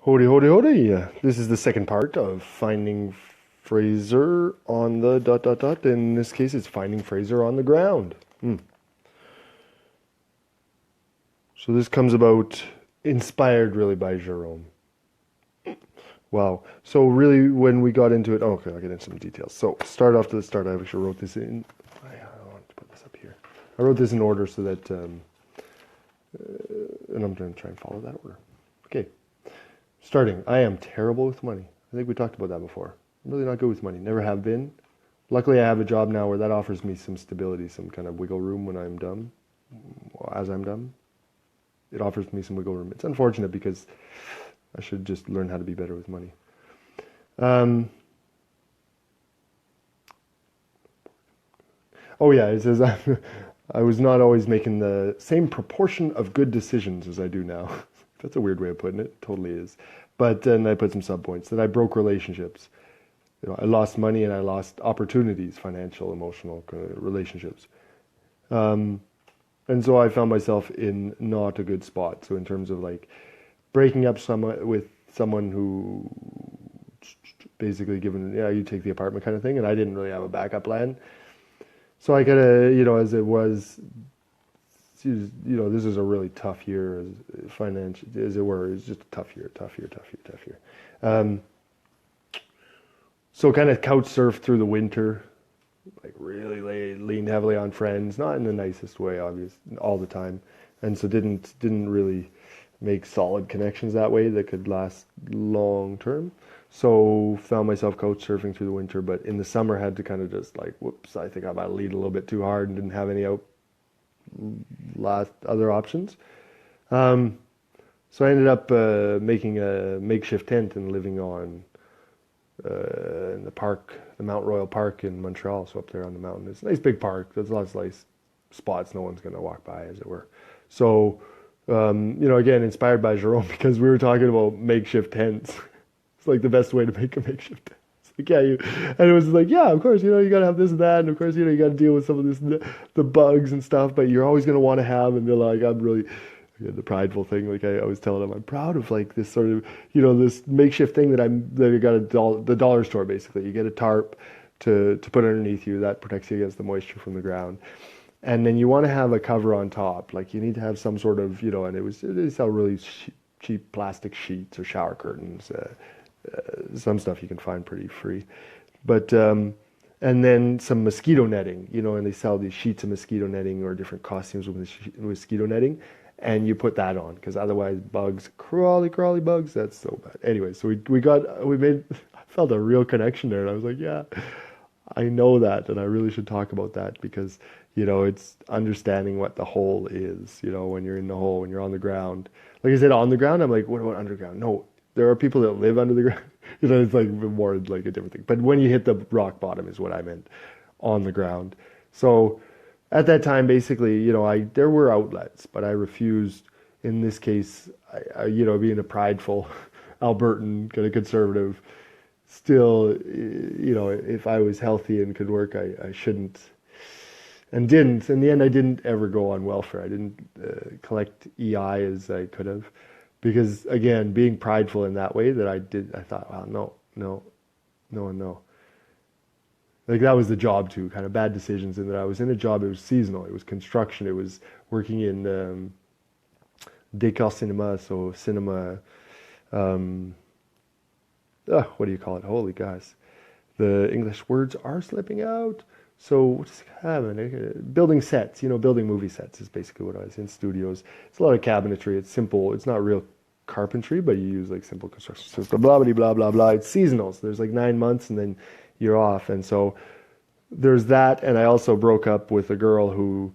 Howdy, howdy, howdy. This is the second part of finding Fraser on the ... In this case, it's finding Fraser on the ground. So this comes about inspired really by Jerome. Wow. So really, when we got into it, okay, I'll get into some details. So start off to the start. I actually wrote this in. I want to put this up here. I wrote this in order so that, and I'm going to try and follow that order. Okay. Starting, I am terrible with money. I think we talked about that before. I'm really not good with money. Never have been. Luckily, I have a job now where that offers me some stability, some kind of wiggle room when I'm dumb. As I'm dumb, it offers me some wiggle room. It's unfortunate because I should just learn how to be better with money. Oh yeah, it says I was not always making the same proportion of good decisions as I do now. That's a weird way of putting it. It totally is. But then I put some subpoints that I broke relationships. I lost money and I lost opportunities, financial, emotional relationships. And so I found myself in not a good spot. So in terms of like breaking up with someone who basically given, yeah, you take the apartment kind of thing, and I didn't really have a backup plan. So I kind of, as it was, this is a really tough year, financial, as it were. It's just a tough year. So kind of couch surfed through the winter, like really leaned heavily on friends, not in the nicest way, obviously, all the time, and so didn't really make solid connections that way that could last long term. So found myself couch surfing through the winter, but in the summer had to kind of just like, whoops, I think I might lead a little bit too hard and didn't have any other options. So I ended up making a makeshift tent and living on in the park, the Mount Royal Park in Montreal, so up there on the mountain. It's a nice big park. There's lots of nice spots no one's going to walk by, as it were. So, again, inspired by Jerome, because we were talking about makeshift tents. It's like the best way to make a makeshift tent. Like, and it was like, yeah, of course, you got to have this and that, and of course, you got to deal with some of this, the bugs and stuff, but you're always going to want to have, and they're like, the prideful thing, like I always tell them, I'm proud of like this sort of, this makeshift thing that I got the dollar store, basically. You get a tarp to put underneath you that protects you against the moisture from the ground. And then you want to have a cover on top, like you need to have some sort of, and they sell really cheap plastic sheets or shower curtains, some stuff you can find pretty free, but and then some mosquito netting, and they sell these sheets of mosquito netting or different costumes with mosquito netting, and you put that on because otherwise bugs, crawly bugs, that's so bad. Anyway, so I felt a real connection there, and I was like, yeah, I know that, and I really should talk about that because it's understanding what the hole is. When you're in the hole, when you're on the ground. Like I said, on the ground, I'm like, what about underground? No. There are people that live under the ground. It's like more like a different thing. But when you hit the rock bottom is what I meant, on the ground. So at that time, basically, there were outlets, but I refused. In this case, being a prideful Albertan kind of conservative, still, if I was healthy and could work, I shouldn't, and didn't. In the end, I didn't ever go on welfare. I didn't collect EI as I could have. Because again, being prideful in that way that I thought, wow, no. Like that was the job too, kind of bad decisions in that I was in a job, it was seasonal, it was construction, it was working in décor cinema, so cinema, what do you call it? Holy guys. The English words are slipping out. So what's happening? Building sets, building movie sets is basically what I was in studios. It's a lot of cabinetry. It's simple. It's not real carpentry, but you use like simple construction system, blah, blah, blah, blah. It's seasonal. So there's like 9 months and then you're off. And so there's that. And I also broke up with a girl whose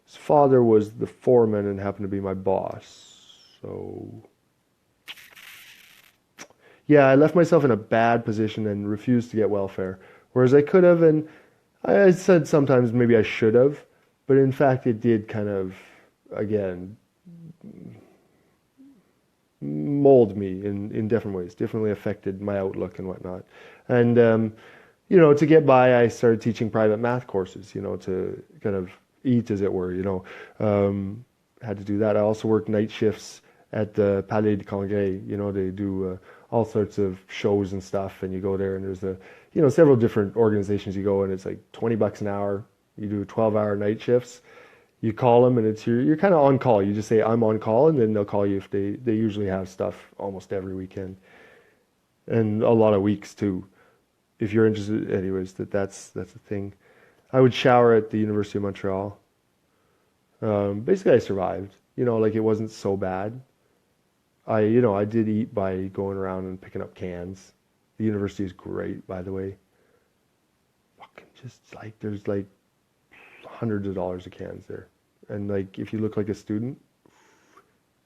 father was the foreman and happened to be my boss. So yeah, I left myself in a bad position and refused to get welfare. Whereas I could have, and I said sometimes maybe I should have, but in fact it did kind of, again, mold me in different ways, differently affected my outlook and whatnot. And, to get by, I started teaching private math courses, to kind of eat, as it were, had to do that. I also worked night shifts at the Palais de Congrès. You know, they do all sorts of shows and stuff, and you go there, and there's several different organizations you go, and it's like $20 an hour. You do 12-hour night shifts. You call them, and you're kind of on call. You just say I'm on call, and then they'll call you if they usually have stuff almost every weekend, and a lot of weeks too. If you're interested, anyways, that's the thing. I would shower at the University of Montreal. Basically, I survived. Like it wasn't so bad. I did eat by going around and picking up cans. The university is great, by the way. Fucking just like there's like hundreds of dollars of cans there, and like if you look like a student,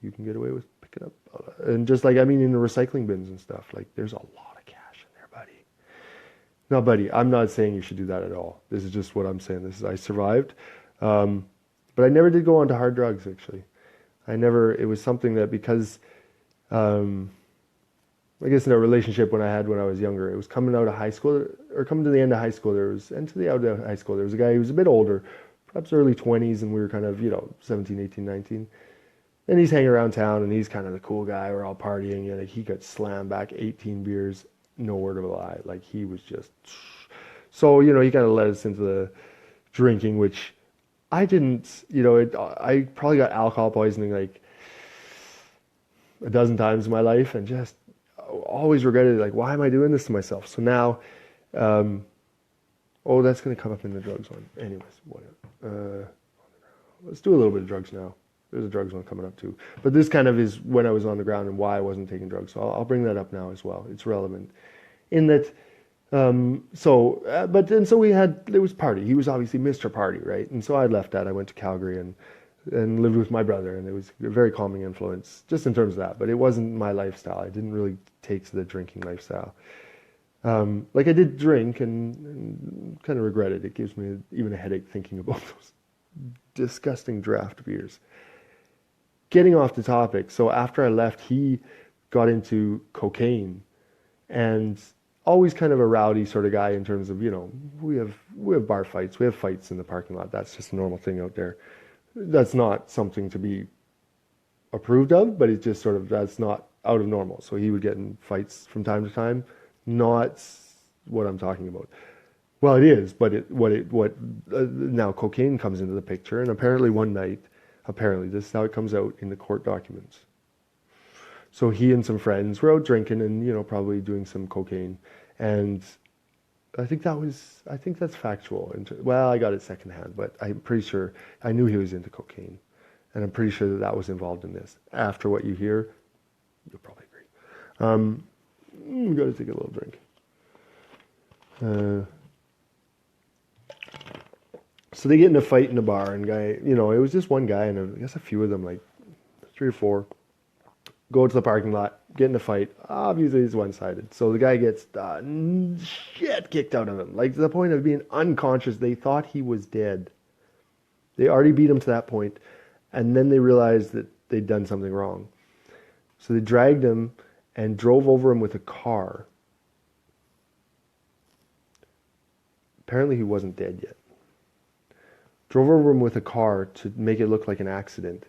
you can get away with picking up. And just like in the recycling bins and stuff, like there's a lot of cash in there, buddy. No, buddy, I'm not saying you should do that at all. This is just what I'm saying. I survived, but I never did go on to hard drugs. Actually, it was something that because. I guess in a relationship when I was younger, it was coming out of high school or coming to the end of high school. There was a guy who was a bit older, perhaps early 20s, and we were kind of, 17, 18, 19. And he's hanging around town, and he's kind of the cool guy. We're all partying, and like, he got slammed back 18 beers, no word of a lie. Like he was just, so, he kind of led us into the drinking, which I didn't, I probably got alcohol poisoning like a dozen times in my life, and just always regretted, like, why am I doing this to myself? So now, that's going to come up in the drugs one. Anyways, whatever. Let's do a little bit of drugs now. There's a drugs one coming up too. But this kind of is when I was on the ground and why I wasn't taking drugs. So I'll bring that up now as well. It's relevant in that. So it was party. He was obviously Mr. Party, right? And so I left that. I went to Calgary and lived with my brother, and it was a very calming influence just in terms of that, but it wasn't my lifestyle. I didn't really take to the drinking lifestyle. Like I did drink and kind of regret it. It gives me even a headache thinking about those disgusting draft beers. Getting off the topic, so after I left, he got into cocaine, and always kind of a rowdy sort of guy in terms of, we have bar fights, we have fights in the parking lot. That's just a normal thing out there. That's not something to be approved of, but it's just sort of, that's not out of normal. So he would get in fights from time to time. Not what I'm talking about. Well, it is, but now cocaine comes into the picture, and apparently one night, this is how it comes out in the court documents. So he and some friends were out drinking and, probably doing some cocaine, and I think that's factual. Well, I got it secondhand, but I'm pretty sure I knew he was into cocaine, and I'm pretty sure that was involved in this. After what you hear, you'll probably agree. We got to take a little drink. So they get in a fight in a bar, and guy, it was just one guy, and I guess a few of them, like 3 or 4. Go to the parking lot, get in a fight. Obviously, it's one-sided. So the guy gets shit kicked out of him. Like, to the point of being unconscious. They thought he was dead. They already beat him to that point. And then they realized that they'd done something wrong. So they dragged him and drove over him with a car. Apparently, he wasn't dead yet. Drove over him with a car to make it look like an accident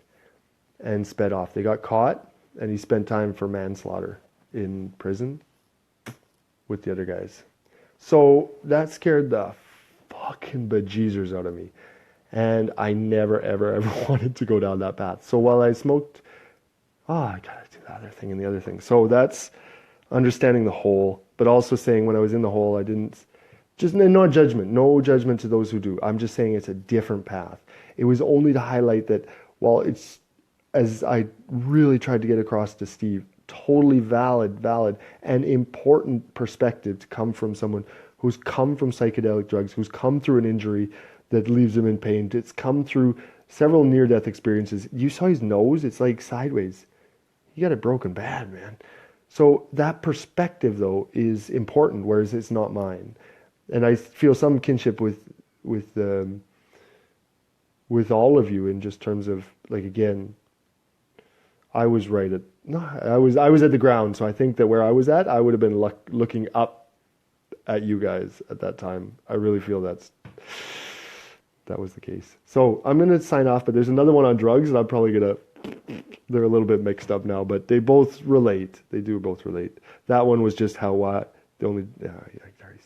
and sped off. They got caught. And he spent time for manslaughter in prison with the other guys. So that scared the fucking bejesus out of me. And I never, ever, ever wanted to go down that path. So while I smoked, I gotta do the other thing and the other thing. So that's understanding the whole, but also saying when I was in the hole, I didn't, just no judgment to those who do. I'm just saying it's a different path. It was only to highlight that while it's, as I really tried to get across to Steve, totally valid and important perspective to come from someone who's come from psychedelic drugs, who's come through an injury that leaves him in pain. It's come through several near-death experiences. You saw his nose, it's like sideways. He got it broken bad, man. So that perspective, though, is important, whereas it's not mine. And I feel some kinship with all of you in just terms of, like, again, I was right at, no, I was at the ground. So I think that where I was at, I would have been looking up at you guys at that time. I really feel that was the case. So I'm going to sign off, but there's another one on drugs, and I'm probably going to they're a little bit mixed up now, but they both relate. They do both relate. That one was just how the only I already